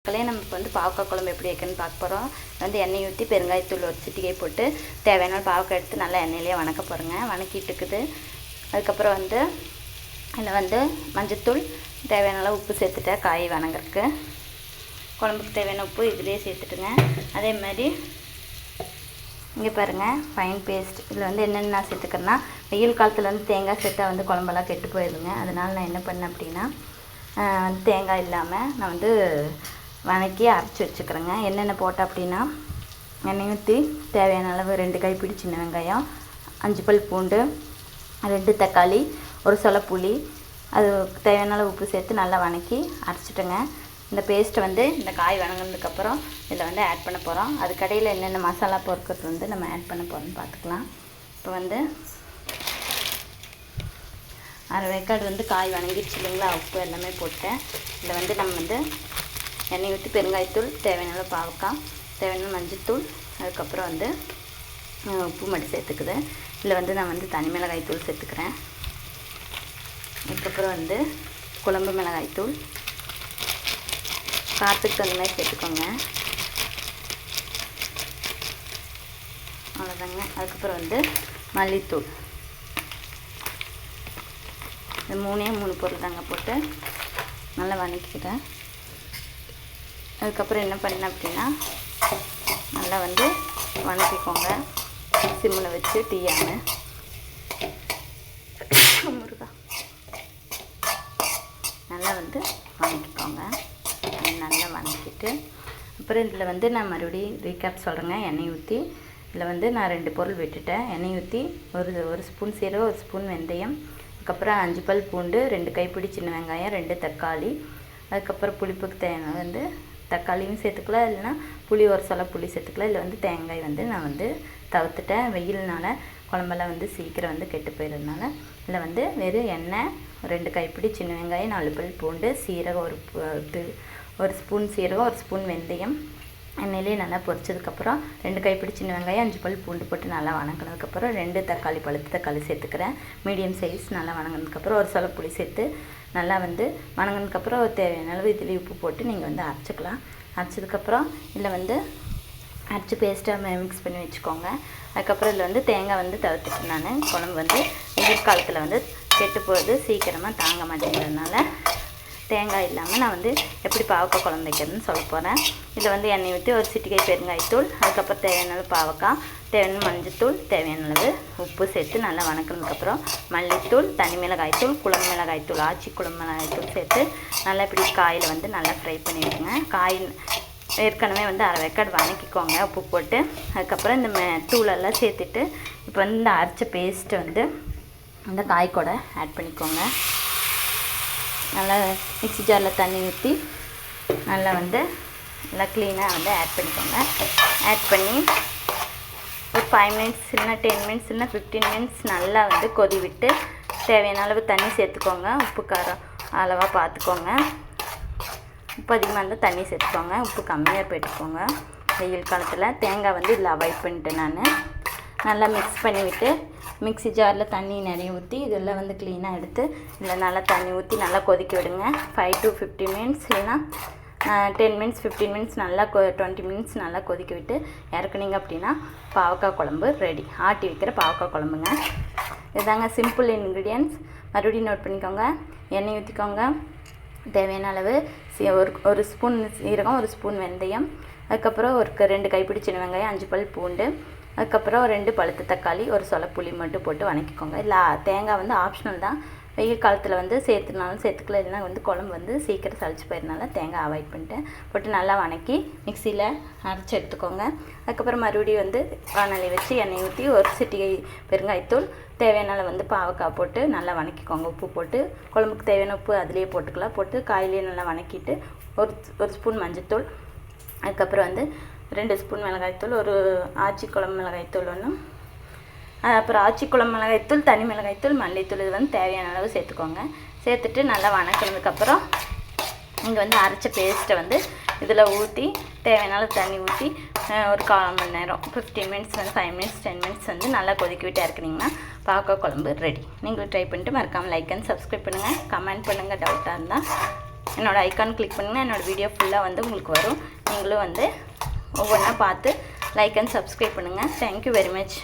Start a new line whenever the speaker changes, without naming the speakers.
நம்ம இப்போ வந்து பாவக்காய் குழம்பு எப்படி வைக்கணும்னு பார்க்க போகிறோம். வந்து எண்ணெய் ஊற்றி பெருங்காயத்தூள் ஒரு சிட்டிகை போட்டு தேவையான பாவக்காய் எடுத்து நல்லா எண்ணெயிலேயே வணக்க போகிறேங்க. வணக்கிட்டு இருக்குது. அதுக்கப்புறம் வந்து இதில் வந்து மஞ்சத்தூள் தேவையான உப்பு சேர்த்துட்டேன். காய் வணங்குறதுக்கு குழம்புக்கு தேவையான உப்பு இதிலே சேர்த்துட்டுங்க. அதே மாதிரி இங்கே பாருங்கள், ஃபைன் பேஸ்ட். இதில் வந்து என்னென்ன நான் சேர்த்துக்கிறேன்னா, வெயில் காலத்தில் வந்து தேங்காய் சேர்த்தா வந்து குழம்பெல்லாம் கெட்டு போயிடுங்க. அதனால் நான் என்ன பண்ணேன் அப்படின்னா, தேங்காய் இல்லாமல் நான் வந்து வணக்கி அரைச்சி வச்சுக்கிறேங்க. என்னென்ன போட்டேன் அப்படின்னா, எண்ணெய் ஊற்றி தேவையான அளவு 2 கைப்பிடி சின்ன வெங்காயம், 5 பல் பூண்டு, 2 தக்காளி, ஒரு சொல புளி, அது தேவையான அளவு உப்பு சேர்த்து நல்லா வணக்கி அரைச்சிட்டுங்க. இந்த பேஸ்ட்டை வந்து இந்த காய் வணங்கினதுக்கப்புறம் இதில் வந்து ஆட் பண்ண போகிறோம். அது கடையில் என்னென்ன மசாலா பொருட்கள் வந்து நம்ம ஆட் பண்ண போகிறோம்னு பார்த்துக்கலாம். இப்போ வந்து அரை வேக்காடு வந்து காய் வணங்கிடுச்சு இல்லைங்களா, உப்பு எல்லாமே போட்டேன். இதில் வந்து நம்ம வந்து எண்ணெய் ஊற்றி பெருங்காயத்தூள், தேவையான பாவக்காய், தேவையான மஞ்சத்தூள், அதுக்கப்புறம் வந்து உப்பு மட்டும் சேர்த்துக்குது. இதில் வந்து நான் வந்து தனி மிளகாய்த்தூள் சேர்த்துக்கிறேன். அதுக்கப்புறம் வந்து குழம்பு மிளகாய்த்தூள், காரத்துக்கு தகுந்த மாதிரி சேர்த்துக்கோங்க, அவ்வளோதாங்க. அதுக்கப்புறம் வந்து மல்லித்தூள். இந்த 3 பொருள் தாங்க போட்டு நல்லா வதக்கிக்கிறேன். அதுக்கப்புறம் என்ன பண்ணேன் அப்படின்னா, நல்லா வந்து வதக்கிக்கோங்க, சிம்மில் வச்சு தீயாமல். முருகா, நல்லா வந்து வதக்கிக்கோங்க. நல்லா வதக்கிட்டு அப்புறம் இதில் வந்து நான் மறுபடியும் ரீகேப் சொல்கிறேங்க. எண்ணெய் ஊற்றி இதில் வந்து நான் 2 பொருள் விட்டுட்டேன். எண்ணெய் ஊற்றி ஒரு ஸ்பூன் சீரகம், ஒரு ஸ்பூன் வெந்தயம், அதுக்கப்புறம் 5 பல் பூண்டு, 2 கைப்பிடி சின்ன வெங்காயம், 2 தக்காளி, அதுக்கப்புறம் புளிப்புக்கு தேவையான வந்து தக்காளியும் சேர்த்துக்கலாம், இல்லைன்னா புளி ஒரு சொல புளி சேர்த்துக்கலாம். இல்லை வந்து தேங்காய் வந்து நான் வந்து தவிர்த்துட்டேன். வெயில்னால குழம்பெல்லாம் வந்து சீக்கிரம் வந்து கெட்டு போயிடுறதுனால இதில் வந்து வெறும் எண்ணெய், 2 கைப்பிடி சின்ன வெங்காயம், 4 பல் பூண்டு, சீரகம் ஒரு ஸ்பூன் சீரகம், ஒரு ஸ்பூன் வெந்தயம் எண்ணெயிலே நல்லா பொரிச்சதுக்கப்புறம் 2 கைப்பிடி சின்ன வெங்காயம், 5 பல் பூண்டு போட்டு நல்லா வணங்கினதுக்கப்புறம் 2 தக்காளி, பழுத்த தக்காளி சேர்த்துக்கிறேன். Medium size. நல்லா வணங்கினதுக்கப்புறம் ஒரு சொல புளி சேர்த்து நல்லா வந்து வணங்கினதுக்கப்புறம் ஒரு தேவையான அளவு இதில் உப்பு போட்டு நீங்கள் வந்து அரைச்சிக்கலாம். அரைச்சதுக்கப்புறம் இதில் வந்து அரைச்சி பேஸ்ட்டாக மிக்ஸ் பண்ணி வச்சுக்கோங்க. அதுக்கப்புறம் இதில் வந்து தேங்காய் வந்து தவிர்த்துட்டு நான் குழம்பு வந்து வெயில் காலத்தில் வந்து கெட்டு போகிறது சீக்கிரமாக தாங்க மாட்டேங்கிறதுனால தேங்காய் இல்லாமல் நான் வந்து எப்படி பாவக்காய் குழம்பு வைக்கிறதுன்னு சொல்ல போகிறேன். இதில் வந்து எண்ணெய் ஊற்றி ஒரு சிட்டிகை பெருங்காயத்தூள், அதுக்கப்புறம் தேவையான அளவு பாவக்காய், தேவையான மஞ்சத்தூள், தேவையான அளவு உப்பு சேர்த்து நல்லா வணக்கினதுக்கப்புறம் மல்லித்தூள், தனி மிளகாய்த்தூள், குழம்பு மிளகாய்த்தூள், ஆச்சி குழம்பு மிளகாய்த்தூள் சேர்த்து நல்லா இப்படி காயில் வந்து நல்லா ஃப்ரை பண்ணிவிடுங்க. காய் ஏற்கனவே வந்து அரை வேக்காடு வதக்கிக்கோங்க உப்பு போட்டு. அதுக்கப்புறம் இந்த தூளெல்லாம் சேர்த்துட்டு இப்போ வந்து இந்த அரைச்ச பேஸ்ட்டை வந்து அந்த காய் கூட ஆட் பண்ணிக்கோங்க. நல்லா மிக்ஸி ஜாரில் தண்ணி ஊற்றி நல்லா வந்து நல்லா க்ளீனாக வந்து ஆட் பண்ணிக்கோங்க. ஆட் பண்ணி ஒரு 5 மினிட்ஸ் இல்லைனா 10 மினிட்ஸ் இல்லைனா 15 மினிட்ஸ் நல்லா வந்து கொதி விட்டு தேவையான அளவு தண்ணி சேர்த்துக்கோங்க. உப்பு காரம் அளவாக பார்த்துக்கோங்க. உப்பு அதிகமாக இருந்தால் தண்ணி சேர்த்துக்கோங்க, உப்பு கம்மியாக போய்ட்டுக்கோங்க. வெயில் காலத்தில் தேங்காய் வந்து இதில் அவாய்ட் பண்ணிட்டேன் நான். நல்லா மிக்ஸ் பண்ணிவிட்டு மிக்ஸி ஜாரில் தண்ணி நிறைய ஊற்றி இதெல்லாம் வந்து க்ளீனாக எடுத்து இதில் நல்லா தண்ணி ஊற்றி நல்லா கொதிக்க விடுங்க. 5 to 15 மினிட்ஸ் இல்லைன்னா 10 மினிட்ஸ் 15 மினிட்ஸ் நல்லா 20 மினிட்ஸ் நல்லா கொதிக்க விட்டு இறக்குனீங்க அப்படின்னா பாவக்காய் குழம்பு ரெடி. ஆட்டி வைக்கிற பாவக்காய் குழம்புங்க. இதுதாங்க சிம்பிள் இன்க்ரீடியன்ட்ஸ். மறுபடியும் நோட் பண்ணிக்கோங்க. எண்ணெய் ஊற்றிக்கோங்க, தேவையான அளவு ஒரு ஸ்பூன் சீரகம், ஒரு ஸ்பூன் வெந்தயம், அதுக்கப்புறம் ஒரு 2 கைப்பிடி சின்ன வெங்காயம், 5 பல் பூண்டு, அதுக்கப்புறம் 2 பழுத்த தக்காளி, ஒரு சொல புளி மட்டும் போட்டு வணக்கிக்கோங்க. இல்லை தேங்காய் வந்து ஆப்ஷனல் தான். வெயில் காலத்தில் வந்து சேர்த்துனாலும் சேர்த்துக்கலாம், இல்லைனா வந்து குழம்பு வந்து சீக்கிரம் சளிச்சு போயிருந்தால தேங்காய் அவாய்ட் பண்ணிட்டேன். போட்டு நல்லா வணக்கி மிக்சியில் அரைச்சி எடுத்துக்கோங்க. அதுக்கப்புறம் மறுபடியும் வந்து வானொலி வச்சு எண்ணெய் ஊற்றி ஒரு சிட்டிகை பெருங்காயத்தூள், தேவையான வந்து பாவக்காய் போட்டு நல்லா வணக்கிக்கோங்க. உப்பு போட்டு குழம்புக்கு தேவையான உப்பு அதிலே போட்டுக்கலாம். போட்டு காயிலே நல்லா வணக்கிட்டு ஒரு ஸ்பூன் மஞ்சத்தூள், அதுக்கப்புறம் வந்து 2 ஸ்பூன் மிளகாய்த்தூள், ஒரு ஆச்சி குழம்பு மிளகாய்த்தூள் ஒன்று, அப்புறம் ஆச்சி குழம்பு மிளகாய்த்தூள், தனி மிளகாய்த்தூள், மல்லித்தூள் இது வந்து தேவையான அளவு சேர்த்துக்கோங்க. சேர்த்துட்டு நல்லா வணக்கினதுக்கப்புறம் இங்கே வந்து அரைச்ச பேஸ்ட்டை வந்து இதில் ஊற்றி தேவையான அளவு தண்ணி ஊற்றி ஒரு 1/4 மணி நேரம் 15 மினிட்ஸ் வந்து 5 மினிட்ஸ் 10 மினிட்ஸ் வந்து நல்லா கொதிக்க விட்டு இறக்குனீங்கன்னா பாவக்காய் குழம்பு ரெடி. நீங்களும் ட்ரை பண்ணிட்டு மறக்காமல் லைக் அண்ட் சப்ஸ்கிரைப் பண்ணுங்கள், கமெண்ட் பண்ணுங்கள் டவுட்டாக இருந்தால். என்னோடய ஐக்கான் கிளிக் பண்ணிங்கன்னா என்னோடய வீடியோ ஃபுல்லாக வந்து உங்களுக்கு வரும். நீங்களும் வந்து ஒவ்வொன்றா பார்த்து லைக் அண்ட் சப்ஸ்கிரைப் பண்ணுங்கள். Thank you very much.